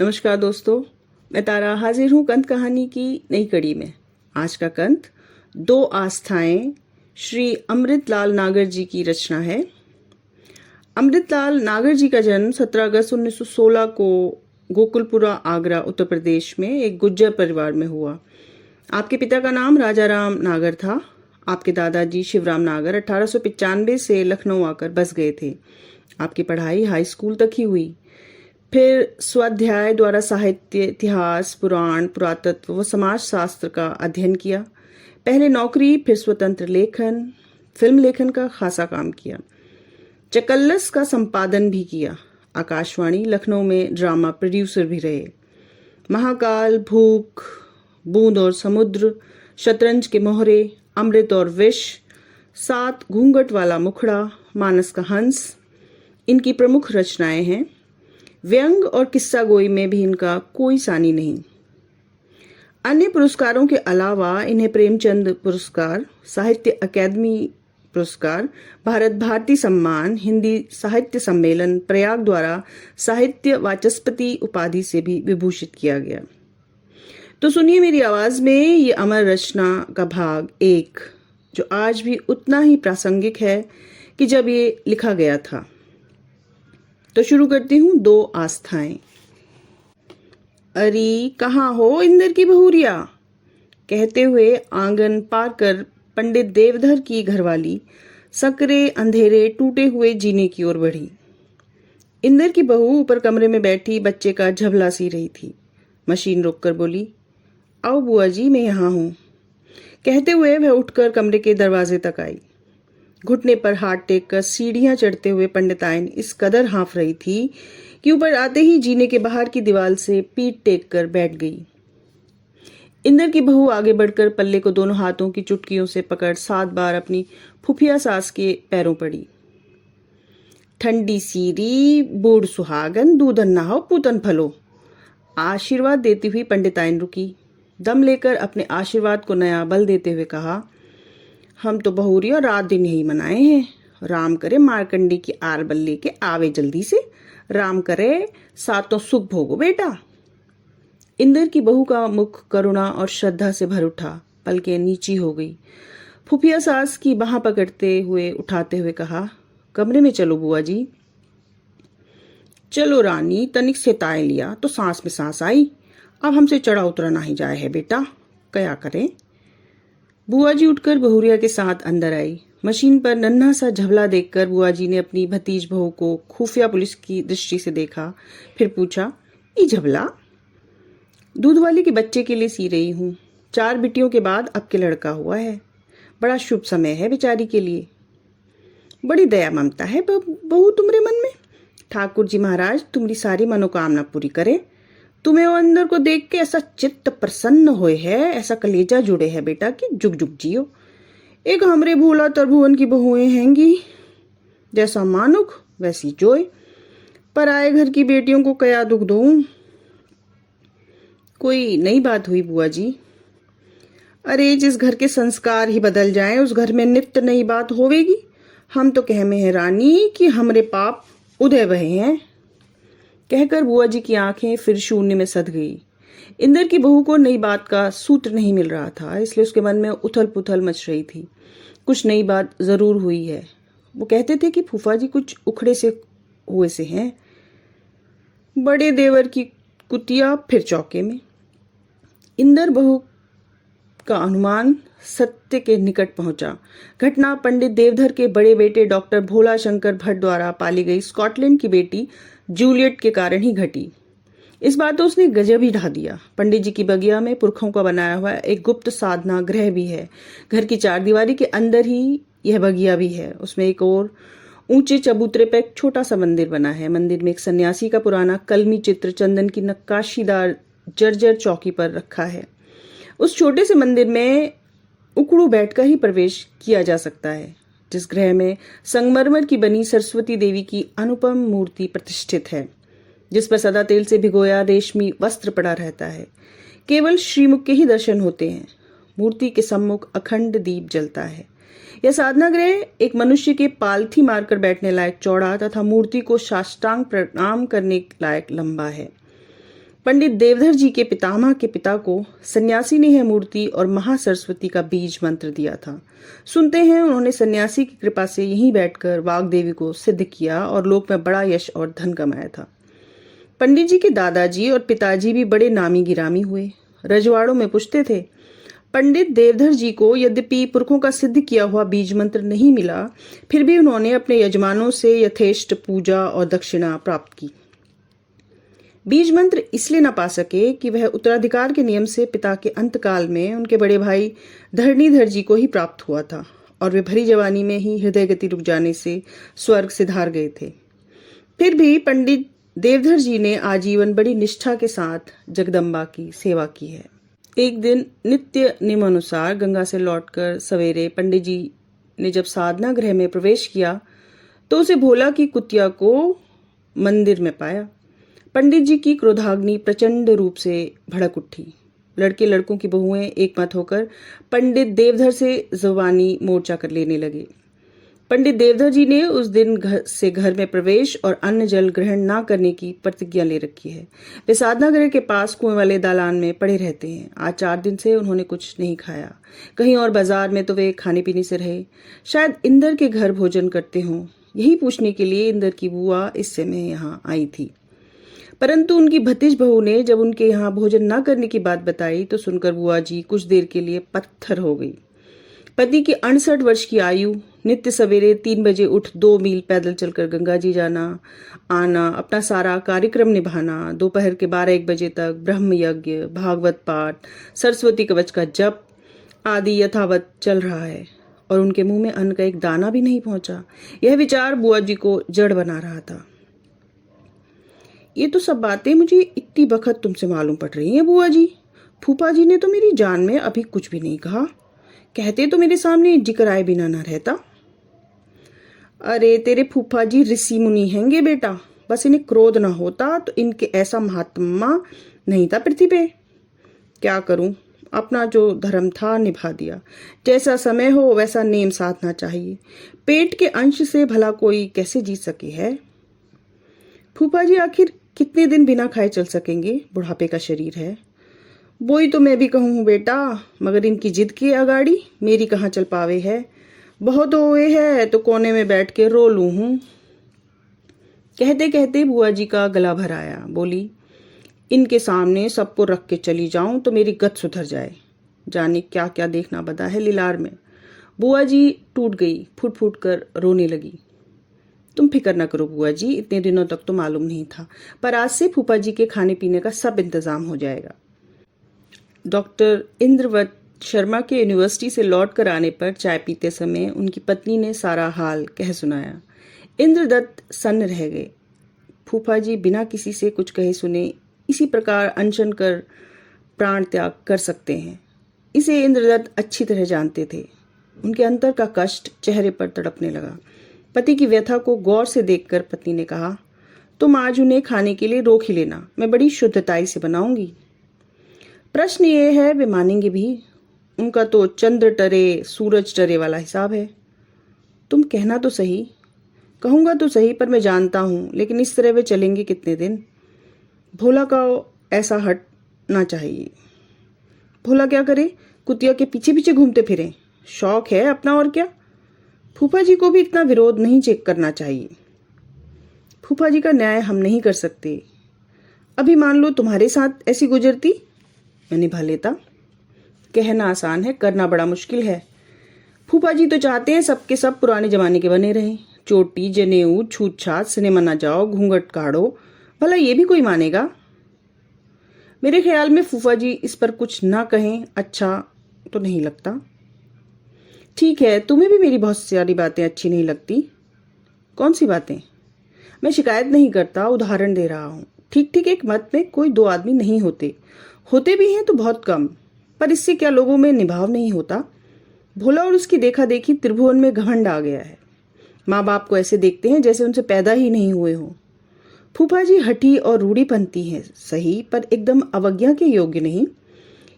नमस्कार दोस्तों, मैं तारा हाजिर हूँ कंत कहानी की नई कड़ी में। आज का कंत दो आस्थाएं श्री अमृतलाल नागर जी की रचना है। अमृतलाल नागर जी का जन्म 17 अगस्त 1916 को गोकुलपुरा, आगरा, उत्तर प्रदेश में एक गुज्जर परिवार में हुआ। आपके पिता का नाम राजाराम नागर था। आपके दादाजी शिवराम नागर 1895 से लखनऊ आकर बस गए थे। आपकी पढ़ाई हाई स्कूल तक ही हुई। फिर स्वाध्याय द्वारा साहित्य, इतिहास, पुराण, पुरातत्व व समाज शास्त्र का अध्ययन किया। पहले नौकरी, फिर स्वतंत्र लेखन, फिल्म लेखन का खासा काम किया। चकल्लस का संपादन भी किया। आकाशवाणी लखनऊ में ड्रामा प्रोड्यूसर भी रहे। महाकाल, भूख, बूंद और समुद्र, शतरंज के मोहरे, अमृत और विष, 7 घूंघट वाला मुखड़ा, मानस का हंस इनकी प्रमुख रचनाएं हैं। व्यंग और किस्सा गोई में भी इनका कोई सानी नहीं। अन्य पुरस्कारों के अलावा इन्हें प्रेमचंद पुरस्कार, साहित्य अकादमी पुरस्कार, भारत भारती सम्मान, हिंदी साहित्य सम्मेलन प्रयाग द्वारा साहित्य वाचस्पति उपाधि से भी विभूषित किया गया। तो सुनिए मेरी आवाज में ये अमर रचना का भाग 1, जो आज भी उतना ही प्रासंगिक है कि जब ये लिखा गया था। तो शुरू करती हूँ। दो आस्थाएं। अरे कहाँ हो इंदर की बहुरिया, कहते हुए आंगन पार कर पंडित देवधर की घरवाली सकरे अंधेरे टूटे हुए जीने की ओर बढ़ी। इंदर की बहू ऊपर कमरे में बैठी बच्चे का झबला सी रही थी। मशीन रोककर बोली, आओ बुआ जी, मैं यहाँ हूँ। कहते हुए वह उठकर कमरे के दरवाजे तक आई। घुटने पर हाथ टेक कर सीढ़ियां चढ़ते हुए पंडिताइन इस कदर हाँफ रही थी कि ऊपर आते ही जीने के बाहर की दीवार से पीठ टेक कर बैठ गई। इंदर की बहू आगे बढ़कर पल्ले को दोनों हाथों की चुटकियों से पकड़ 7 बार अपनी फुफिया सास के पैरों पड़ी। ठंडी सीरी, बूढ़ सुहागन, दूधन नहाओ, पूतन फलो, आशीर्वाद देती हुई पंडिताइन रुकी। दम लेकर अपने आशीर्वाद को नया बल देते हुए कहा, हम तो बहुरिया रात दिन यही मनाए हैं। राम करे मारकंडी की आर बल्ले के आवे जल्दी से, राम करे सातों सुख भोगो बेटा। इंदर की बहू का मुख करुणा और श्रद्धा से भर उठा, पलकें नीची हो गई। फुफिया सास की बाह पकड़ते हुए उठाते हुए कहा, कमरे में चलो बुआ जी। चलो रानी, तनिक से ताय लिया तो सांस में सांस आई। अब हमसे चढ़ा उतरा नहीं जाए है बेटा, क्या करें। बुआ जी उठकर बहुरिया के साथ अंदर आई। मशीन पर नन्हा सा झबला देखकर बुआ जी ने अपनी भतीज बहू को खुफिया पुलिस की दृष्टि से देखा। फिर पूछा, ये झबला? दूध वाली के बच्चे के लिए सी रही हूँ। 4 बिटियों के बाद अब के लड़का हुआ है। बड़ा शुभ समय है बेचारी के लिए। बड़ी दया ममता है बहू तुम्हारे मन में। ठाकुर जी महाराज तुम्हारी सारी मनोकामना पूरी करे। तुम्हें वो अंदर को देख के ऐसा चित्त प्रसन्न होए है, ऐसा कलेजा जुड़े है बेटा कि जुग जुग जियो। एक हमरे भूला तरभुवन की बहुएं हैंगी, जैसा मानुख वैसी जोय। पर आए घर की बेटियों को कया दुख दूं। कोई नई बात हुई बुआ जी? अरे जिस घर के संस्कार ही बदल जाएं, उस घर में नित्य नई बात होवेगी। हम तो कह में है रानी कि हमरे पाप उदय बहे हैं। कहकर बुआ जी की आंखें फिर शून्य में सध गई। इंदर की बहू को नई बात का सूत्र नहीं मिल रहा था, इसलिए उसके मन में उथल पुथल मच रही थी। कुछ नई बात जरूर हुई है। वो कहते थे कि फूफा जी कुछ उखड़े से हुए से हैं। बड़े देवर की कुतिया फिर चौके में। इंदर बहू का अनुमान सत्य के निकट पहुंचा। घटना पंडित देवधर के बड़े बेटे डॉक्टर भोला शंकर भट्ट द्वारा पाली गई स्कॉटलैंड की बेटी जूलियट के कारण ही घटी। इस बात तो उसने गजब ही ढा दिया। पंडित जी की बगिया में पुरखों का बनाया हुआ एक गुप्त साधना गृह भी है। घर की 4 दीवारी के अंदर ही यह बगिया भी है। उसमें एक और ऊंचे चबूतरे पर एक छोटा सा मंदिर बना है। मंदिर में एक सन्यासी का पुराना कलमी चित्र चंदन की नक्काशीदार जर्जर चौकी पर रखा है। उस छोटे से मंदिर में उकड़ू बैठकर ही प्रवेश किया जा सकता है। जिस गृह में संगमरमर की बनी सरस्वती देवी की अनुपम मूर्ति प्रतिष्ठित है, जिस पर सदा तेल से भिगोया रेशमी वस्त्र पड़ा रहता है। केवल श्रीमुख के ही दर्शन होते हैं। मूर्ति के सम्मुख अखंड दीप जलता है। यह साधना गृह एक मनुष्य के पालथी मारकर बैठने लायक चौड़ा तथा मूर्ति को साष्टांग प्रणाम करने लायक लंबा है। पंडित देवधर जी के पितामह के पिता को सन्यासी ने यह मूर्ति और महासरस्वती का बीज मंत्र दिया था। सुनते हैं उन्होंने सन्यासी की कृपा से यहीं बैठकर वाग्देवी को सिद्ध किया और लोक में बड़ा यश और धन कमाया था। पंडित जी के दादाजी और पिताजी भी बड़े नामी गिरामी हुए। रजवाड़ों में पूछते थे। पंडित देवधर जी को यद्यपि पुरखों का सिद्ध किया हुआ बीज मंत्र नहीं मिला, फिर भी उन्होंने अपने यजमानों से यथेष्ट पूजा और दक्षिणा प्राप्त की। बीज मंत्र इसलिए न पा सके कि वह उत्तराधिकार के नियम से पिता के अंतकाल में उनके बड़े भाई धरणीधर जी को ही प्राप्त हुआ था और वे भरी जवानी में ही हृदय गति रुक जाने से स्वर्ग सिधार गए थे। फिर भी पंडित देवधर जी ने आजीवन बड़ी निष्ठा के साथ जगदम्बा की सेवा की है। एक दिन नित्य नियमानुसार गंगा से लौटकर सवेरे पंडित जी ने जब साधना गृह में प्रवेश किया तो उसे भोला की कुतिया को मंदिर में पाया। पंडित जी की क्रोधाग्नि प्रचंड रूप से भड़क उठी। लड़के लड़कों की बहुएं एक मत होकर पंडित देवधर से जुबानी मोर्चा कर लेने लगे। पंडित देवधर जी ने उस दिन घर में प्रवेश और अन्न जल ग्रहण न करने की प्रतिज्ञा ले रखी है। वे साधना गृह के पास कुएं वाले दालान में पड़े रहते हैं। आज 4 दिन से उन्होंने कुछ नहीं खाया। कहीं और बाजार में तो वे खाने पीने से रहे। शायद इंदर के घर भोजन करते हों। यही पूछने के लिए इंदर की बुआ इस समय यहाँ आई थी, परंतु उनकी भतीज बहू ने जब उनके यहाँ भोजन न करने की बात बताई तो सुनकर बुआ जी कुछ देर के लिए पत्थर हो गई। पति की 68 वर्ष की आयु, नित्य सवेरे 3 बजे उठ 2 मील पैदल चलकर गंगा जी जाना आना, अपना सारा कार्यक्रम निभाना, दोपहर के 12-1 बजे तक ब्रह्म यज्ञ, भागवत पाठ, सरस्वती कवच का जप आदि यथावत चल रहा है और उनके मुंह में अन्न का एक दाना भी नहीं पहुंचा। यह विचार बुआ जी को जड़ बना रहा था। ये तो सब बातें मुझे इतनी बखत तुमसे मालूम पड़ रही हैं बुआ जी। फूफा जी ने तो मेरी जान में अभी कुछ भी नहीं कहा। कहते तो मेरे सामने जिक्र आए बिना ना रहता। अरे तेरे फूफा जी ऋषि मुनि हैंगे बेटा, बस इन्हें क्रोध ना होता तो इनके ऐसा महात्मा नहीं था पृथ्वी पे। क्या करूं, अपना जो धर्म था निभा दिया। जैसा समय हो वैसा नेम साधना चाहिए। पेट के अंश से भला कोई कैसे जी सके है। फूफा जी आखिर कितने दिन बिना खाए चल सकेंगे, बुढ़ापे का शरीर है। वही तो मैं भी कहूँ बेटा, मगर इनकी जिद की अगाड़ी मेरी कहाँ चल पावे है। बहुत हुए है तो कोने में बैठ के रो लूँ हूँ। कहते कहते बुआ जी का गला भर आया। बोली, इनके सामने सबको रख के चली जाऊं तो मेरी गत सुधर जाए। जाने क्या क्या देखना बदा है लीलार में। बुआ जी टूट गई, फुट फुट कर रोने लगी। तुम फिक्र न करो बुआ जी, इतने दिनों तक तो मालूम नहीं था, पर आज से फूफा जी के खाने पीने का सब इंतजाम हो जाएगा। डॉक्टर इंद्रवत शर्मा के यूनिवर्सिटी से लौट कर आने पर चाय पीते समय उनकी पत्नी ने सारा हाल कह सुनाया। इंद्रदत्त सन्न रह गए। फूफा जी बिना किसी से कुछ कहे सुने इसी प्रकार अनशन कर प्राण त्याग कर सकते हैं, इसे इंद्रदत्त अच्छी तरह जानते थे। उनके अंतर का कष्ट चेहरे पर तड़पने लगा। पति की व्यथा को गौर से देखकर पत्नी ने कहा, तुम आज उन्हें खाने के लिए रोक ही लेना, मैं बड़ी शुद्धताई से बनाऊंगी। प्रश्न ये है वे मानेंगे भी? उनका तो चंद्र टरे सूरज टरे वाला हिसाब है। तुम कहना तो सही, कहूंगा तो सही, पर मैं जानता हूं, लेकिन इस तरह वे चलेंगे कितने दिन। भोला का ऐसा हटना चाहिए। भोला क्या करे, कुतिया के पीछे पीछे घूमते फिरे, शौक है अपना और क्या। फूफा जी को भी इतना विरोध नहीं चेक करना चाहिए। फूफा जी का न्याय हम नहीं कर सकते। अभी मान लो तुम्हारे साथ ऐसी गुजरती, मैं निभा लेता। कहना आसान है, करना बड़ा मुश्किल है। फूफा जी तो चाहते हैं सबके सब पुराने जमाने के बने रहें। चोटी, जनेऊ, छूत छात, सिनेमा न जाओ, घूंघट काढ़ो, भला ये भी कोई मानेगा? मेरे ख्याल में फूफा जी इस पर कुछ ना कहें अच्छा तो नहीं लगता। ठीक है, तुम्हें भी मेरी बहुत सारी बातें अच्छी नहीं लगती। कौन सी बातें? मैं शिकायत नहीं करता, उदाहरण दे रहा हूँ। ठीक ठीक एक मत में कोई 2 आदमी नहीं होते, होते भी हैं तो बहुत कम, पर इससे क्या लोगों में निभाव नहीं होता। भोला और उसकी देखा देखी त्रिभुवन में घमंड आ गया है। माँ बाप को ऐसे देखते हैं जैसे उनसे पैदा ही नहीं हुए हों। फूफा जी हठी और रूढ़ीपंथी हैं सही, पर एकदम अवज्ञा के योग्य नहीं।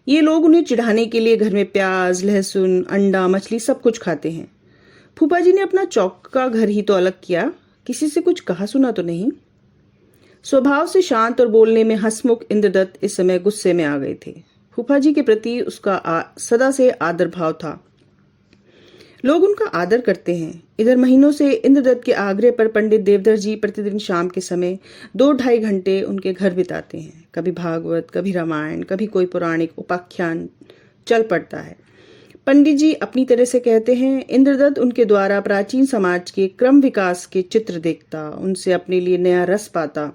ये लोग उन्हें चिढ़ाने के लिए घर में प्याज, लहसुन, अंडा, मछली सब कुछ खाते हैं। फूफा जी ने अपना चौक का घर ही तो अलग किया, किसी से कुछ कहा सुना तो नहीं। स्वभाव से शांत और बोलने में हंसमुख इंद्रदत्त इस समय गुस्से में आ गए थे। फूफा जी के प्रति उसका सदा से आदर भाव था। लोग उनका आदर करते हैं। इधर महीनों से इंद्रदत्त के आग्रह पर पंडित देवधर जी प्रतिदिन शाम के समय 2-2.5 घंटे उनके घर बिताते हैं। कभी भागवत, कभी रामायण, कभी कोई पौराणिक उपाख्यान चल पड़ता है। पंडित जी अपनी तरह से कहते हैं, इंद्रदत्त उनके द्वारा प्राचीन समाज के क्रम विकास के चित्र देखता, उनसे अपने लिए नया रस पाता।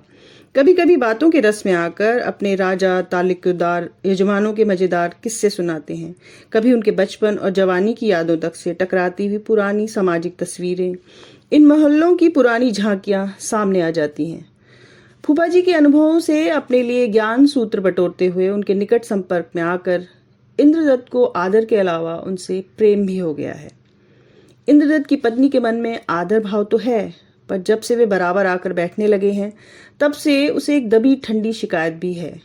कभी कभी बातों के रस में आकर अपने राजा, तालुकेदार, यजमानों के मजेदार किस्से सुनाते हैं। कभी उनके बचपन और जवानी की यादों तक से टकराती हुई पुरानी सामाजिक तस्वीरें, इन मोहल्लों की पुरानी झांकियां सामने आ जाती हैं। फूफा जी के अनुभवों से अपने लिए ज्ञान सूत्र बटोरते हुए उनके निकट संपर्क में आकर इंद्रदत्त को आदर के अलावा उनसे प्रेम भी हो गया है। इंद्रदत्त की पत्नी के मन में आदर भाव तो है, पर जब से वे बराबर आकर बैठने लगे हैं तब से उसे एक दबी ठंडी शिकायत भी है।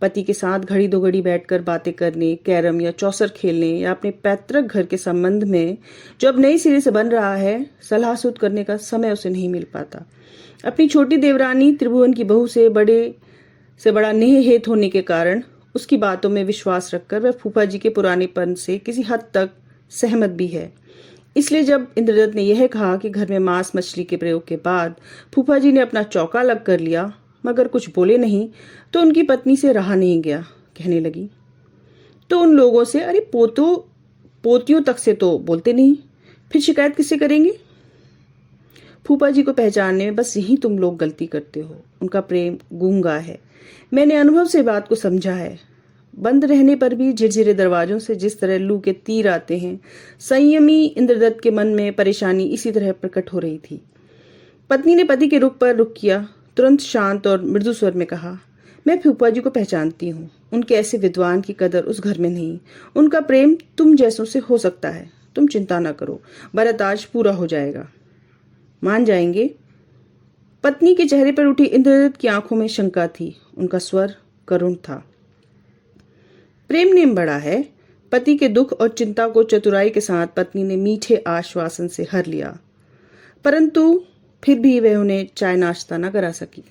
पति के साथ घड़ी दो घड़ी बैठकर बातें करने, कैरम या चौसर खेलने या अपने पैतृक घर के संबंध में जो अब नई सिरे से बन रहा है, सलाह सूद करने का समय उसे नहीं मिल पाता। अपनी छोटी देवरानी त्रिभुवन की बहू से बड़ा नेह हेत होने के कारण उसकी बातों में विश्वास रखकर वह फूफा जी के पुरानेपन से किसी हद तक सहमत भी है। इसलिए जब इंद्रदत्त ने यह कहा कि घर में मांस मछली के प्रयोग के बाद फूफा जी ने अपना चौका अलग कर लिया मगर कुछ बोले नहीं, तो उनकी पत्नी से रहा नहीं गया। कहने लगी, तो उन लोगों से, अरे पोतियों तक से तो बोलते नहीं, फिर शिकायत किससे करेंगे? फूफा जी को पहचानने में बस यही तुम लोग गलती करते हो। उनका प्रेम गूंगा है। मैंने अनुभव से बात को समझा है। बंद रहने पर भी झिरझिरे दरवाजों से जिस तरह लू के तीर आते हैं, संयमी इंद्रदत्त के मन में परेशानी इसी तरह प्रकट हो रही थी। पत्नी ने पति के रुख पर रुख किया। तुरंत शांत और मृदु स्वर में कहा, मैं फूफा जी को पहचानती हूँ। उनके ऐसे विद्वान की कदर उस घर में नहीं। उनका प्रेम तुम जैसों से हो सकता है। तुम चिंता न करो, बरात आज पूरा हो जाएगा, मान जाएंगे। पत्नी के चेहरे पर उठी इंद्रदत्त की आंखों में शंका थी। उनका स्वर करुण था। प्रेम नेम बड़ा है। पति के दुख और चिंता को चतुराई के साथ पत्नी ने मीठे आश्वासन से हर लिया, परंतु फिर भी वह उन्हें चाय नाश्ता न करा सकी।